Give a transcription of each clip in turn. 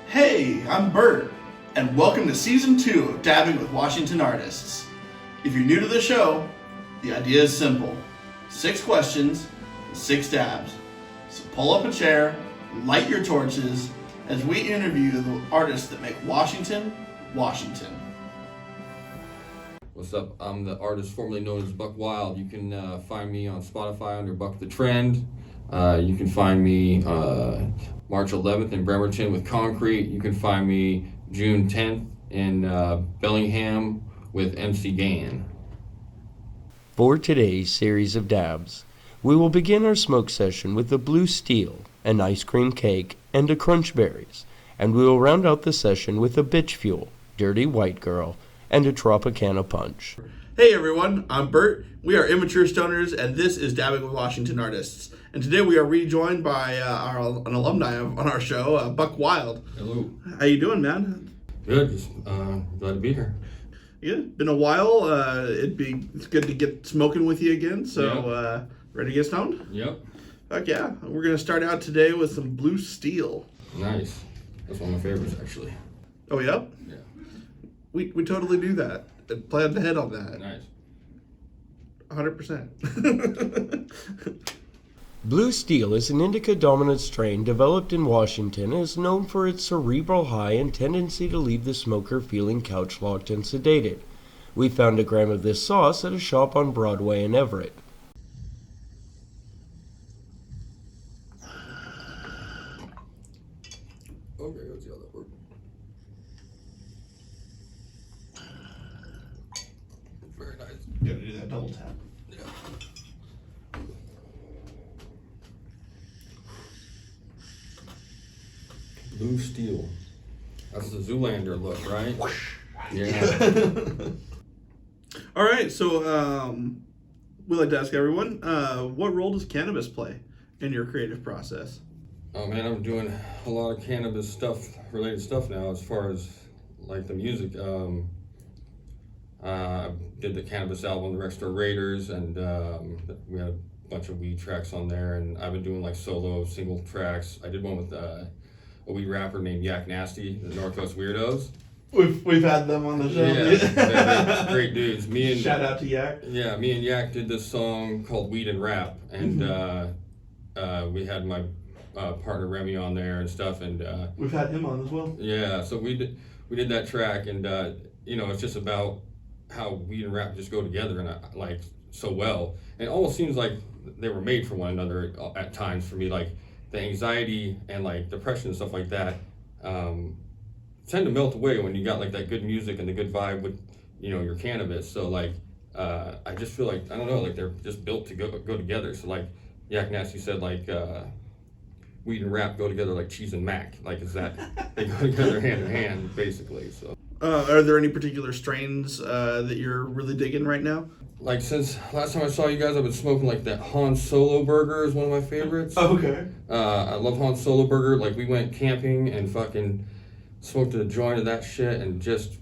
Hey, I'm Bert, and welcome to Season 2 of Dabbing with Washington Artists. If you're new to the show, the idea is simple. 6 questions, 6 dabs. So pull up a chair, light your torches, as we interview the artists that make Washington, Washington. What's up? I'm the artist formerly known as Buck Wild. You can find me on Spotify under Buck the Trend. You can find me March 11th in Bremerton with Concrete. You can find me June 10th in Bellingham with MC Gann. For today's series of dabs, we will begin our smoke session with a blue steel, an ice cream cake, and a crunch berries, and we will round out the session with a bitch fuel, dirty white girl, and a Tropicana punch. Hey everyone, I'm Bert. We are Immature Stoners, and this is Dabbing with Washington Artists. And today we are rejoined by an alumni on our show, Buck Wild. Hello. How you doing, man? Good. Just glad to be here. Yeah, been a while. It's good to get smoking with you again. So, Yeah. Ready to get stoned? Yep. Heck yeah. We're gonna start out today with some blue steel. Nice. That's one of my favorites, actually. Oh, yep. Yeah. We totally do that. Planned ahead on that. Nice. 100%. Blue steel is an indica-dominant strain developed in Washington and is known for its cerebral high and tendency to leave the smoker feeling couch-locked and sedated. We found a gram of this sauce at a shop on Broadway in Everett. Okay, let's see how that works. Very nice. You gotta do that double tap. Yeah. Blue steel. That's the Zoolander look, right? Yeah. All right, so we like to ask everyone, what role does cannabis play in your creative process? Oh man, I'm doing a lot of cannabis related stuff now as far as like the music. I did the cannabis album, the Rexstar Raiders, and we had a bunch of weed tracks on there, and I've been doing like solo single tracks. I did one with a weed rapper named Yak Nasty, the Northwest Weirdos. We've had them on the show. Yeah, they're great dudes. Shout out to Yak. Yeah, me and Yak did this song called Weed and Rap, and we had my partner Remy on there and stuff, and We've had him on as well. yeah, so we did that track, and it's just about how weed and rap just go together and like so well, and it almost seems like they were made for one another at times for me. Like the anxiety and like depression and stuff like that tend to melt away when you got like that good music and the good vibe with your cannabis. So like I just feel like, I don't know, like they're just built to go together. So like Yak Nasty said, like weed and rap go together like cheese and mac. Like is that they go together hand in hand basically. So Are there any particular strains that you're really digging right now? like since last time I saw you guys, I've been smoking like that Han Solo burger is one of my favorites. Okay. I love Han Solo burger. Like we went camping and fucking smoked a joint of that shit, and just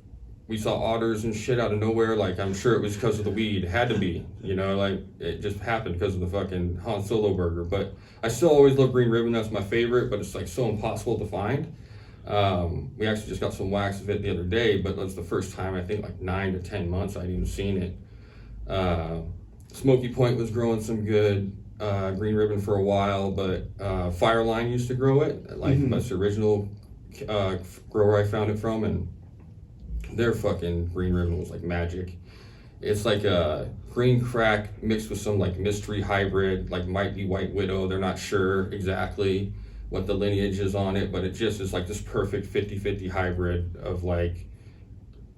we saw otters and shit out of nowhere. Like I'm sure it was because of the weed. It had to be, like it just happened because of the fucking Han Solo burger. But I still always love Green Ribbon. That's my favorite, but it's like so impossible to find. We actually just got some wax of it the other day, but that's the first time I think like 9 to 10 months I'd even seen it. Smoky Point was growing some good Green Ribbon for a while, but Fireline used to grow it. Like that's the original grower I found it from, and their fucking Green Ribbon was like magic. It's like a green crack mixed with some like mystery hybrid, like might be White Widow. They're not sure exactly what the lineage is on it, but it just is like this perfect 50-50 hybrid of like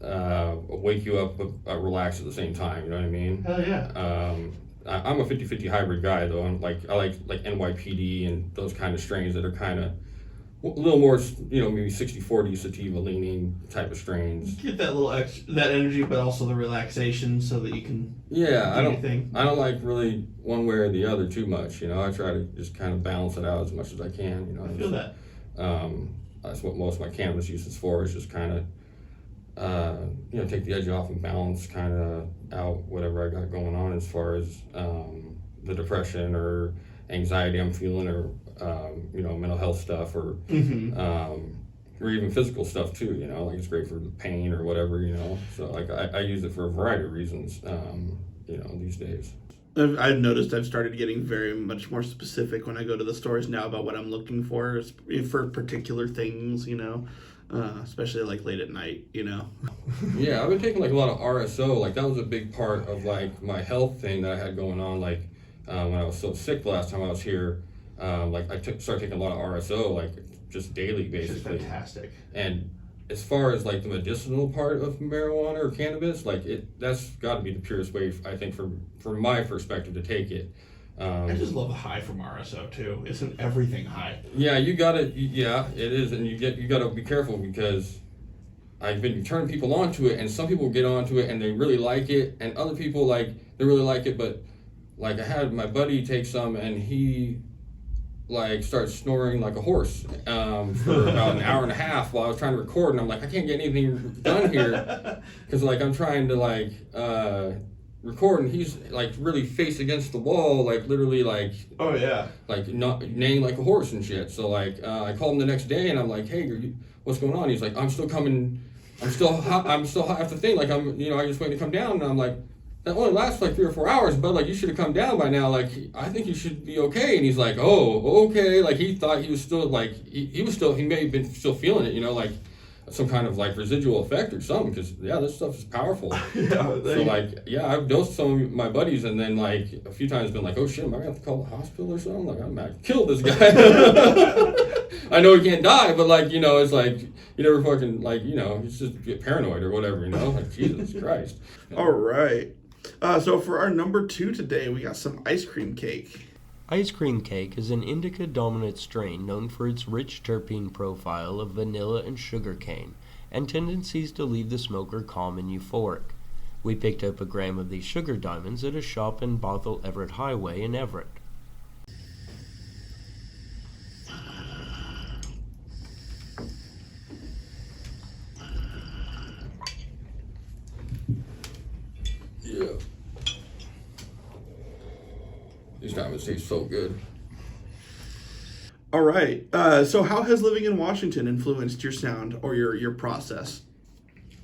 wake you up but relax at the same time, you know what I mean? Hell yeah. I'm a 50-50 hybrid guy though. I like NYPD and those kind of strains that are kind of a little more, maybe 60-40 sativa leaning type of strains. Get that little extra, that energy, but also the relaxation, so that you can I your thing. don't like really one way or the other too much. I try to just kind of balance it out as much as I can. I feel that. That's what most of my cannabis use is for. Is just kind of take the edge off and balance kind of out whatever I got going on as far as the depression or anxiety I'm feeling, or mental health stuff, or or even physical stuff too, you know, like it's great for pain or whatever, you know. So like I use it for a variety of reasons, you know, these days. I've noticed I've started getting very much more specific when I go to the stores now about what I'm looking for particular things, you know, especially like late at night, you know. Yeah, I've been taking like a lot of RSO. Like that was a big part of like my health thing that I had going on. Like when I was so sick last time I was here, like started taking a lot of RSO, like just daily basically. Which is fantastic. And as far as like the medicinal part of marijuana or cannabis, like that's got to be the purest way, I think, from my perspective to take it. I just love a high from RSO too. Isn't everything high? Yeah, you gotta. Yeah, it is, and you gotta be careful because I've been turning people onto it, and some people get onto it and they really like it, and other people like they really like it, but like I had my buddy take some and he like started snoring like a horse for about an hour and a half while I was trying to record, and I'm like, I can't get anything done here because like I'm trying to like record, and he's like really face against the wall, like literally like oh yeah, like not neighing like a horse and shit. So like I called him the next day and I'm like, hey, what's going on? He's like, I'm still coming, I'm still high off the thing, like I'm, you know, I just waiting to come down. And I'm like, that only lasts like 3 or 4 hours, but like you should have come down by now. Like I think you should be okay. And he's like, oh, okay. Like he thought he was still like he may have been still feeling it, you know, like some kind of like residual effect or something. Because yeah, this stuff is powerful. Yeah. So like yeah, I've dosed some of my buddies, and then like a few times been like, oh shit, am I gonna have to call the hospital or something? Like I'm gonna kill this guy. I know he can't die, but like, you know, it's like you never fucking like, you know, you just get paranoid or whatever, you know, like Jesus Christ. All right. So for our number 2 today, we got some ice cream cake. Ice cream cake is an indica-dominant strain known for its rich terpene profile of vanilla and sugarcane, and tendencies to leave the smoker calm and euphoric. We picked up a gram of these sugar diamonds at a shop in Bothell Everett Highway in Everett. Yeah. These diamonds taste so good. All right. So how has living in Washington influenced your sound or your process?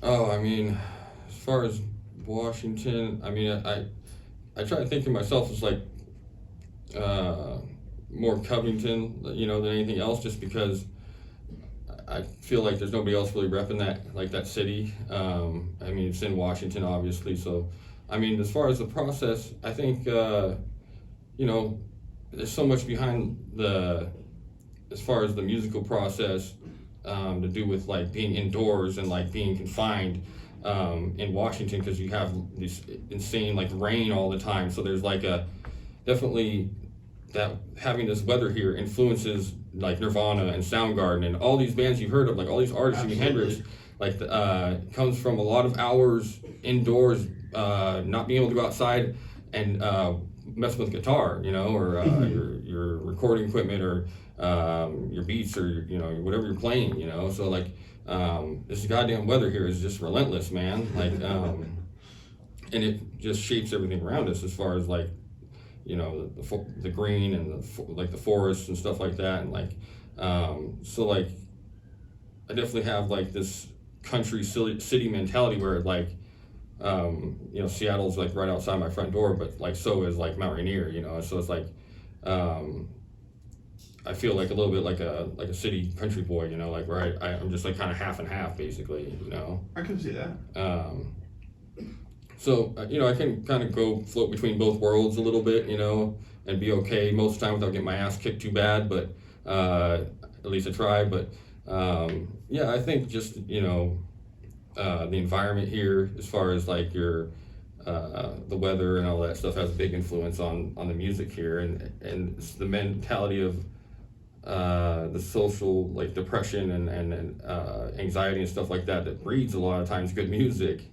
Oh, I mean, as far as Washington, I mean, I try to think of myself as like more Covington, you know, than anything else, just because I feel like there's nobody else really repping that city. I mean, it's in Washington, obviously. So, I mean, as far as the process, I think, you know, there's so much behind as far as the musical process, to do with like being indoors and like being confined in Washington, because you have this insane like rain all the time. So there's like definitely that having this weather here influences like Nirvana and Soundgarden and all these bands you've heard of, like all these artists, Jimi Hendrix, like comes from a lot of hours indoors, not being able to go outside and mess with guitar, you know, or your recording equipment, or your beats, or you know, whatever you're playing, you know. So like this goddamn weather here is just relentless, man. Like and it just shapes everything around us, as far as like, you know, the green and the forests and stuff like that, and like so like I definitely have like this country city mentality where like you know, Seattle's like right outside my front door, but like so is like Mount Rainier, you know. So it's like I feel like a little bit like a city country boy, you know, like where I'm just like kind of half and half basically, you know. I can see that. So you know, I can kind of go float between both worlds a little bit, you know, and be okay most of the time without getting my ass kicked too bad, but at least I try. But yeah, I think just, you know, the environment here, as far as like your the weather and all that stuff, has a big influence on the music here, and it's the mentality of the social like depression and anxiety and stuff like that breeds a lot of times good music.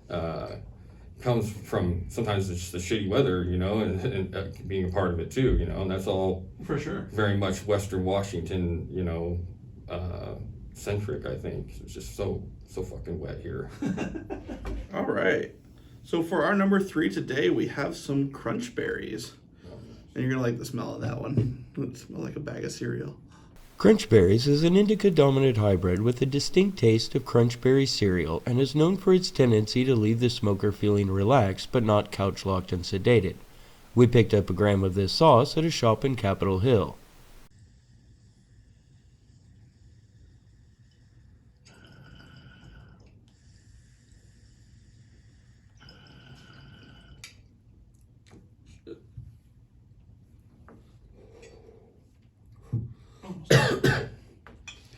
Comes from sometimes it's just the shitty weather, you know, and being a part of it too, you know, and that's all for sure very much Western Washington, you know, centric. I think it's just so fucking wet here. All right. So for our number 3 today, we have some crunch berries. And you're going to like the smell of that one. It smells like a bag of cereal. Crunchberries is an indica-dominant hybrid with a distinct taste of crunchberry cereal and is known for its tendency to leave the smoker feeling relaxed but not couch-locked and sedated. We picked up a gram of this sauce at a shop in Capitol Hill.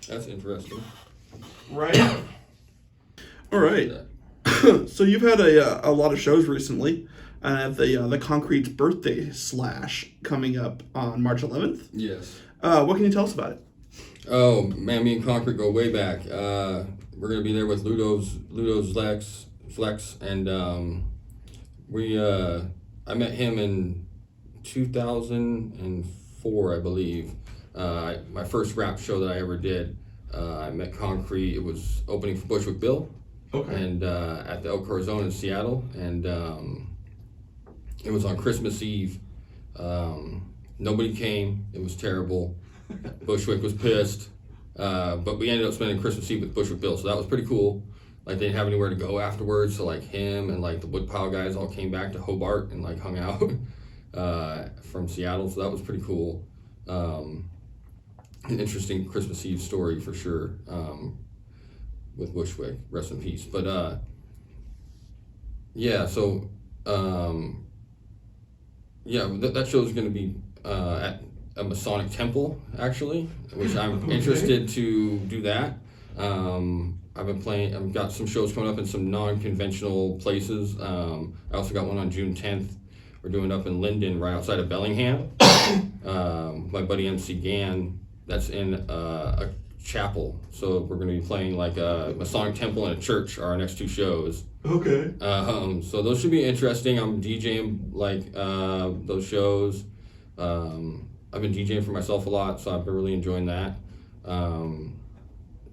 That's interesting. Right. All right. So you've had a lot of shows recently. The Concrete's birthday slash coming up on March 11th. Yes. What can you tell us about it? Oh man, me and Concrete go way back. We're gonna be there with Ludo's Flex, and I met him in 2004, I believe. My first rap show that I ever did. I met Concrete. It was opening for Bushwick Bill. Okay. And at the El Corazon in Seattle, and it was on Christmas Eve. Nobody came. It was terrible. Bushwick was pissed, but we ended up spending Christmas Eve with Bushwick Bill, so that was pretty cool. Like, they didn't have anywhere to go afterwards, so like him and like the Woodpile guys all came back to Hobart and like hung out from Seattle, so that was pretty cool. An interesting Christmas Eve story for sure. With Bushwick, rest in peace. But yeah, so that show is going to be at a Masonic temple, actually, which I'm interested to do that. I've got some shows coming up in some non-conventional places. I also got one on June 10th. We're doing it up in Linden, right outside of Bellingham. My buddy MC Gann, that's in a chapel, so we're going to be playing like a Masonic temple and a church are our next two shows. Okay. So those should be interesting. I'm DJing like those shows. I've been DJing for myself a lot, so I've been really enjoying that. Kind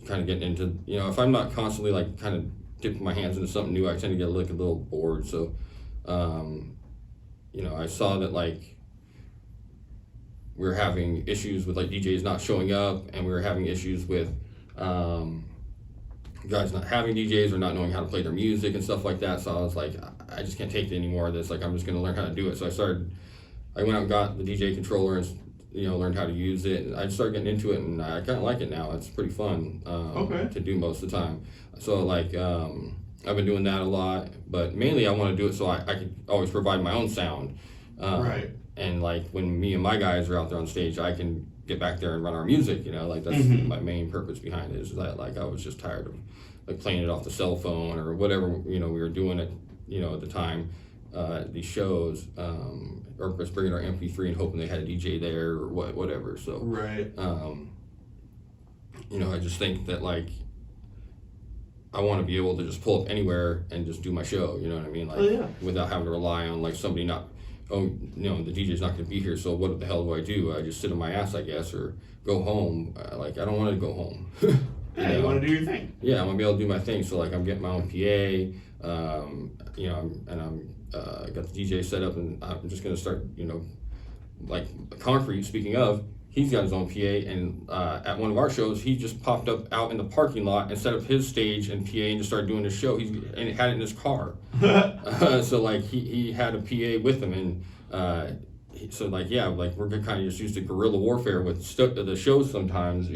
of getting into, if I'm not constantly like kind of dipping my hands into something new, I tend to get like a little bored. So I saw that like we were having issues with like DJs not showing up, and we were having issues with guys not having DJs or not knowing how to play their music and stuff like that. So I was like, I just can't take any more of this. Like, I'm just going to learn how to do it. So I went out and got the DJ controller and learned how to use it. And I started getting into it, and I kind of like it now. It's pretty fun to do most of the time. So like I've been doing that a lot, but mainly I want to do it so I can always provide my own sound. Right. And like when me and my guys are out there on stage, I can get back there and run our music. Like that's my main purpose behind it. Is that like I was just tired of like playing it off the cell phone or whatever we were doing it at the time, these shows, or just bringing our MP3 and hoping they had a DJ there or whatever. So right. I just think that like I want to be able to just pull up anywhere and just do my show. You know what I mean? Like without having to rely on like somebody not. The DJ's not going to be here, so what the hell do I do? I just sit on my ass, I guess, or go home. I don't want to go home. You want to do your thing. Yeah, I want to be able to do my thing. So, like, I'm getting my own PA, I'm got the DJ set up, and I'm just going to start, like Concrete, speaking of, he's got his own PA, and at one of our shows, he just popped up out in the parking lot and set up his stage and PA and just started doing his show. And he had it in his car. So like he had a PA with him, and so like we're kind of just used to guerrilla warfare with the shows sometimes.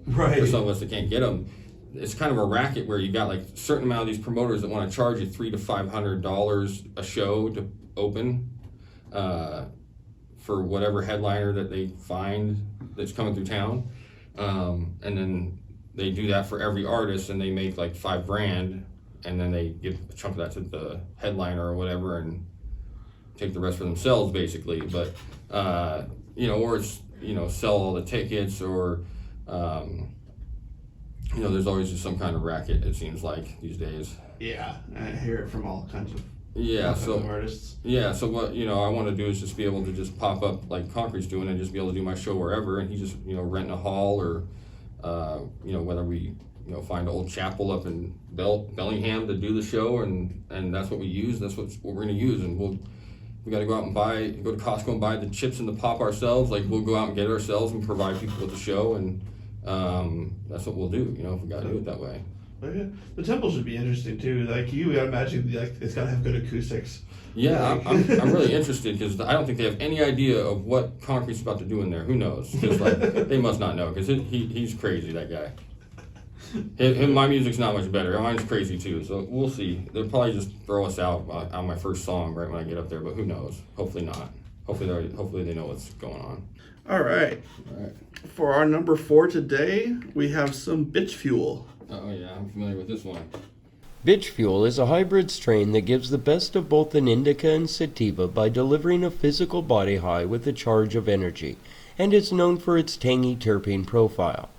right. For some of us that can't get them, it's kind of a racket where you got like a certain amount of these promoters that want to charge you $300 to $500 a show to open. For whatever headliner that they find that's coming through town, and then they do that for every artist, and they make like $5,000, and then they give a chunk of that to the headliner or whatever, and take the rest for themselves, basically. But or it's sell all the tickets, or there's always just some kind of racket. It seems like these days. Yeah, I hear it from all kinds of. Artists. Yeah, so what I want to do is just be able to just pop up like Concrete's doing and just be able to do my show wherever, and he just rent a hall or whether we find an old chapel up in Bellingham to do the show, and that's what we use. That's what we're going to use, and we got to go out and go to Costco and buy the chips and the pop ourselves. Like we'll go out and get it ourselves and provide people with the show, and that's what we'll do, if we gotta do it that way. Oh, yeah. The temple should be interesting too. Like I imagine, like it's gotta have good acoustics. Yeah, I'm really interested because I don't think they have any idea of what Concrete's about to do in there. Who knows? Because they must not know because he's crazy, that guy. My music's not much better. Mine's crazy too, so we'll see. They'll probably just throw us out on my first song right when I get up there, but who knows? Hopefully not. Hopefully they know what's going on. All right. For our number 4 today, we have some bitch fuel. Oh yeah, I'm familiar with this one. Bitch Fuel is a hybrid strain that gives the best of both an indica and sativa by delivering a physical body high with a charge of energy, and it's known for its tangy terpene profile.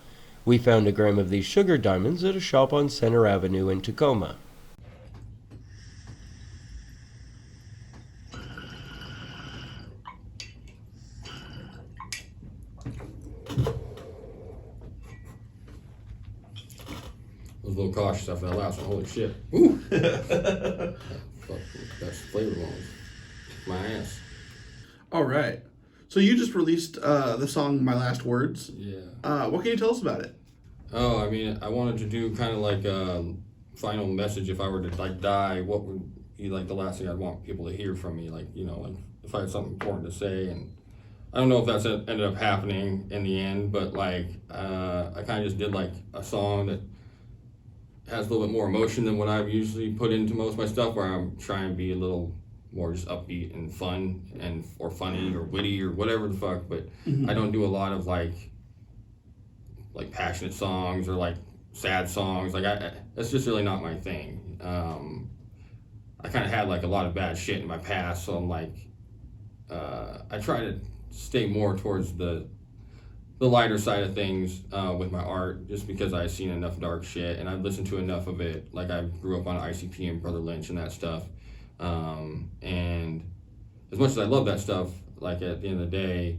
We found a gram of these sugar diamonds at a shop on Center Avenue in Tacoma. I was a little cautious after that last one. Holy shit. Woo! Best flavor ones. My ass. All right. So you just released the song "My Last Words." Yeah. What can you tell us about it? Oh, I mean, I wanted to do kind of like a final message. If I were to die, what would be like the last thing I'd want people to hear from me? Like if I had something important to say. And I don't know if that's ended up happening in the end, but I kind of just did like a song that has a little bit more emotion than what I've usually put into most of my stuff, where I'm trying to be a little more just upbeat and fun or funny or witty or whatever the fuck, but I don't do a lot of like passionate songs or like sad songs. That's just really not my thing. I kind of had like a lot of bad shit in my past, so I'm I try to stay more towards the lighter side of things with my art, just because I've seen enough dark shit and I've listened to enough of it. Like I grew up on ICP and Brother Lynch and that stuff, and as much as I love that stuff, like at the end of the day,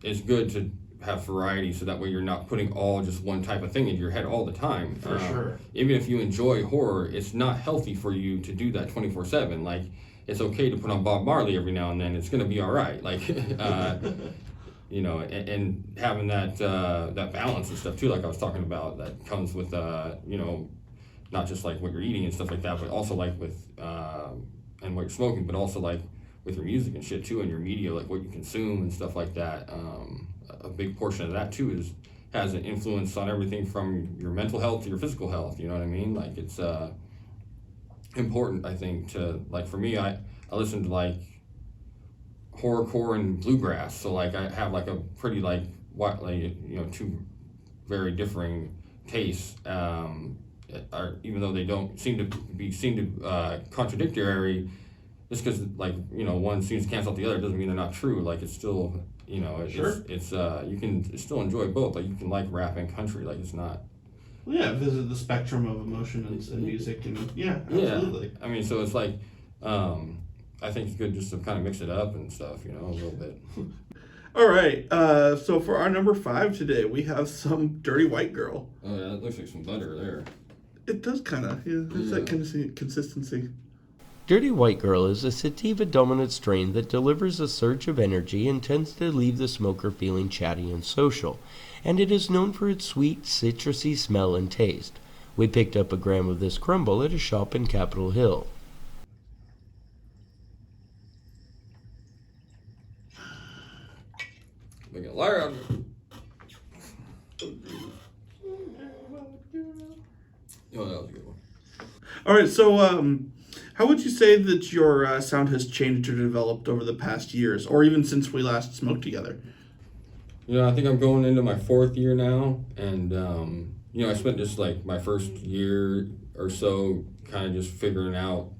it's good to have variety, so that way you're not putting all just one type of thing in your head all the time. For sure. Even if you enjoy horror, it's not healthy for you to do that 24/7. Like, it's okay to put on Bob Marley every now and then. It's gonna be all right. Like, and having that balance and stuff too, like I was talking about, that comes with not just like what you're eating and stuff like that, but also like with and what you're smoking, but also like with your music and shit too, and your media, like what you consume and stuff like that. A big portion of that too has an influence on everything from your mental health to your physical health. You know what I mean? Like, it's important, I think, to, like, for me, I listen to like horrorcore and bluegrass, so like I have like a pretty two very differing tastes, even though they don't seem to contradictory. Just because one seems to cancel out the other doesn't mean they're not true. Like, it's still Sure. it's you can still enjoy both. Like, you can like rap and country. Like, it's not. Well, yeah, visit the spectrum of emotion and music, and yeah, absolutely. Yeah. I mean, so it's like, I think it's good just to kind of mix it up and stuff, a little bit. All right, so for our number 5 today, we have some Dirty White Girl. Oh yeah, that looks like some butter there. It does kind of, it's that kind of consistency. Dirty White Girl is a sativa-dominant strain that delivers a surge of energy and tends to leave the smoker feeling chatty and social, and it is known for its sweet, citrusy smell and taste. We picked up a gram of this crumble at a shop in Capitol Hill. Make it loud. Oh, that was a good one. All right, so how would you say that your sound has changed or developed over the past years, or even since we last smoked together? I think I'm going into my 4th year now, and I spent just like my first year or so kind of just figuring out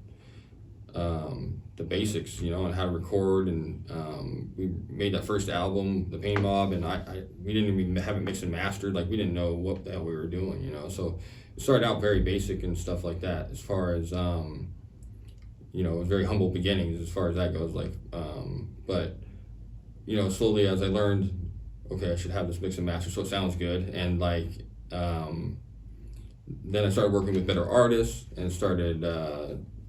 the basics, and how to record, and we made that first album, The Pain Mob, and we didn't even have it mixed and mastered. Like, we didn't know what the hell we were doing, so it started out very basic and stuff like that, as far as it was very humble beginnings as far as that goes, but slowly as I learned, okay, I should have this mix and master so it sounds good, and then I started working with better artists and started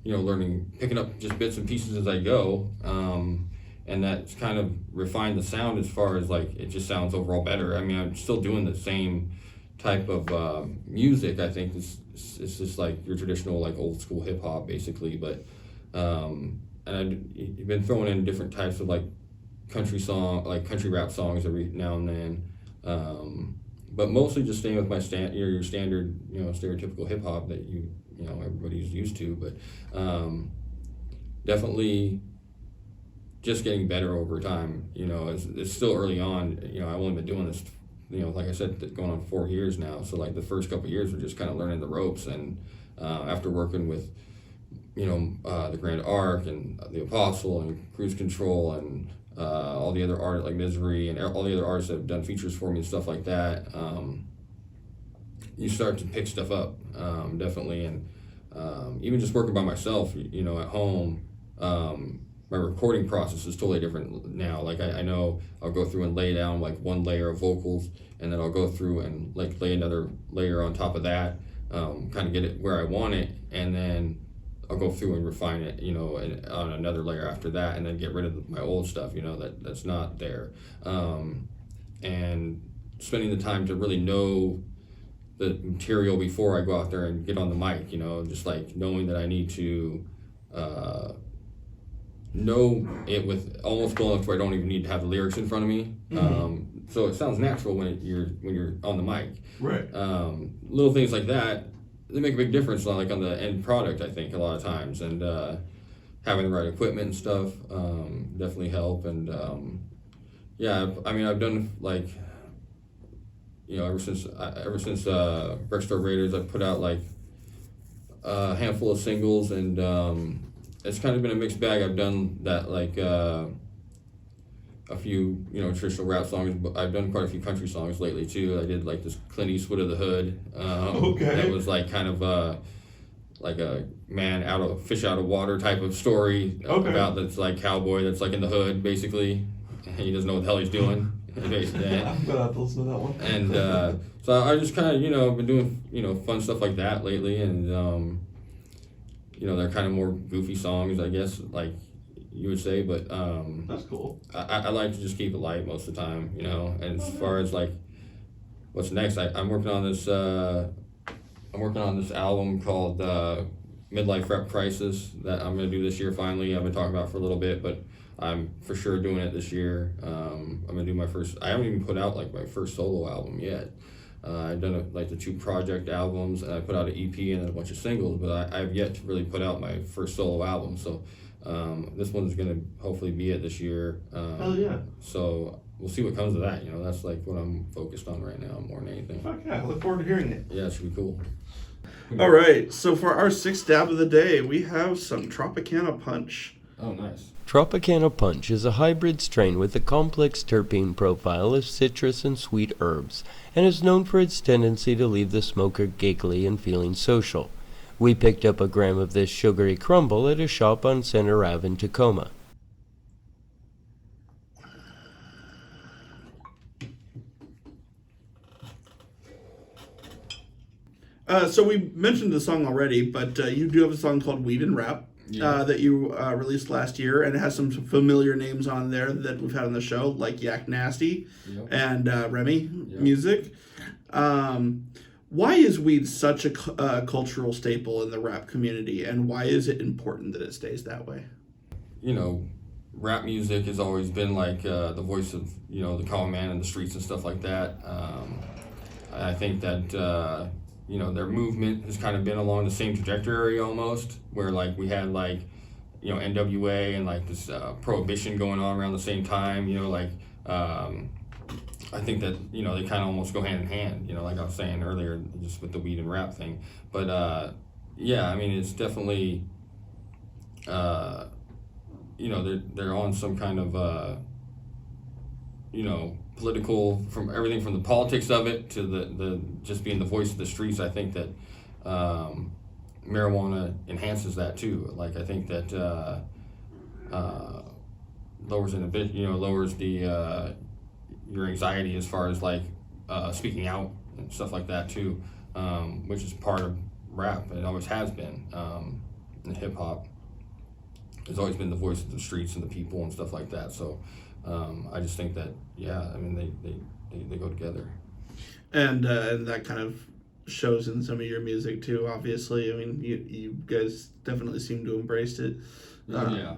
learning, picking up just bits and pieces as I go, and that's kind of refined the sound as far as like it just sounds overall better. I mean, I'm still doing the same type of music. I think it's just like your traditional like old school hip hop basically, but and I've been throwing in different types of like country rap songs every now and then, but mostly just staying with my your standard, stereotypical hip hop that everybody's used to, but definitely just getting better over time. It's still early on. I've only been doing this, like I said, going on 4 years now. So like the first couple of years were just kind of learning the ropes, and after working with the Grand Arc and the Apostle and Cruise Control and all the other artists like Misery and all the other artists that have done features for me and stuff like that, you start to pick stuff up, definitely. And even just working by myself, at home, my recording process is totally different now. Like I know I'll go through and lay down like one layer of vocals, and then I'll go through and like lay another layer on top of that, kind of get it where I want it, and then I'll go through and refine it, and on another layer after that, and then get rid of my old stuff, that's not there. And spending the time to really know the material before I go out there and get on the mic, just like knowing that I need to know it with almost going up to where I don't even need to have the lyrics in front of me. So it sounds natural when you're on the mic. Right. Little things like that, they make a big difference like on the end product, I think, a lot of times. And having the right equipment and stuff definitely help. And I've done like, ever since Brickstore Raiders, I've put out like a handful of singles, and it's kind of been a mixed bag. I've done that like a few traditional rap songs, but I've done quite a few country songs lately too. I did like this Clint Eastwood of the Hood. That was like kind of like a fish out of water type of story about that's like cowboy that's like in the hood basically, and he doesn't know what the hell he's doing. I'm gonna have to listen to that one. And so I just kind of been doing fun stuff like that lately, and they're kind of more goofy songs, I guess, like you would say, but that's cool. I like to just keep it light most of the time, and as far as like what's next, I'm working on this album called Midlife Rep Crisis that I'm going to do this year finally. I've been talking about it for a little bit, but I'm for sure doing it this year. I'm going to do I haven't even put out like my first solo album yet. I've done like the 2 project albums, and I put out an EP and then a bunch of singles, but I've yet to really put out my first solo album. So this one's going to hopefully be it this year. Hell yeah. So we'll see what comes of that. That's like what I'm focused on right now more than anything. Fuck yeah, I look forward to hearing it. Yeah, it should be cool. All right, so for our 6th dab of the day, we have some Tropicana Punch. Oh, nice. Tropicana Punch is a hybrid strain with a complex terpene profile of citrus and sweet herbs, and is known for its tendency to leave the smoker giggly and feeling social. We picked up a gram of this sugary crumble at a shop on Center Ave in Tacoma. So we mentioned the song already, but you do have a song called Weed and Rap that you released last year, and it has some familiar names on there that we've had on the show, like Yak Nasty and Remy Music. Why is weed such a cultural staple in the rap community, and why is it important that it stays that way? Rap music has always been like the voice of, the common man in the streets and stuff like that. I think that their movement has kind of been along the same trajectory almost, where like we had like, NWA and like this prohibition going on around the same time, I think that, they kind of almost go hand in hand, like I was saying earlier, just with the weed and rap thing. But it's definitely, they're on some kind of, political, from everything from the politics of it to the just being the voice of the streets. I think that marijuana enhances that too. Like I think that lowers the your anxiety as far as like speaking out and stuff like that too, which is part of rap. It always has been in hip hop. has always been the voice of the streets and the people and stuff like that. So I just think that, yeah, I mean, they go together. And that kind of shows in some of your music too, obviously. I mean, you guys definitely seem to embrace it. Yeah.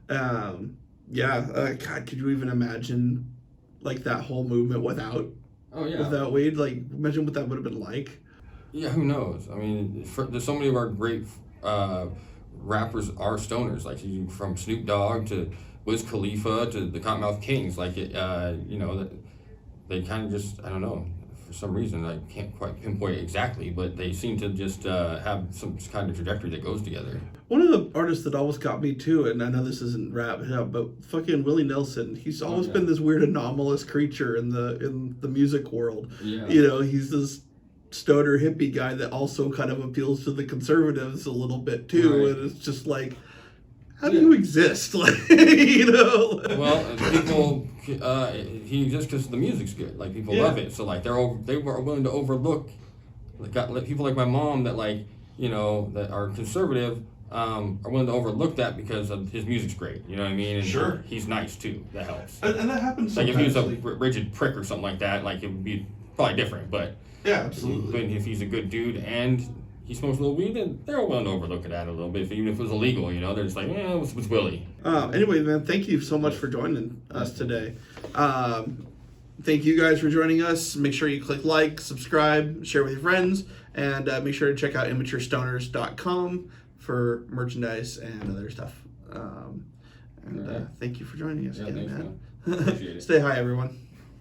God, could you even imagine like that whole movement without weed? Like, imagine what that would have been like. Yeah, who knows? I mean, there's so many of our great rappers are stoners, like from Snoop Dogg to Wiz Khalifa to the Cottonmouth Kings. Like, they kind of just, I don't know, for some reason, I can't quite pinpoint exactly, but they seem to just have some kind of trajectory that goes together. One of the artists that always got me too, and I know this isn't rap, but fucking Willie Nelson. He's always been this weird anomalous creature in the music world. Yeah. You know, he's this stoner hippie guy that also kind of appeals to the conservatives a little bit too, right. And it's just like, how do you exist? Like, you know. Well, people, he exists because the music's good. Like, people love it. So like they were willing to overlook, people like my mom that that are conservative. Are willing to overlook that because of his music's great. You know what I mean? And sure. He's nice too. That helps. And that happens. Like if he was a rigid prick or something like that, like it would be probably different. But yeah, absolutely. But if he's a good dude and he smokes a little weed, then they're willing to overlook it a little bit. Even if it was illegal, they're just like, what's Willie? Anyway, man, thank you so much for joining us today. Thank you guys for joining us. Make sure you click like, subscribe, share with your friends, and make sure to check out immaturestoners.com for merchandise and other stuff. Thank you for joining us again, thanks, man. man. Appreciate it. Stay high, everyone.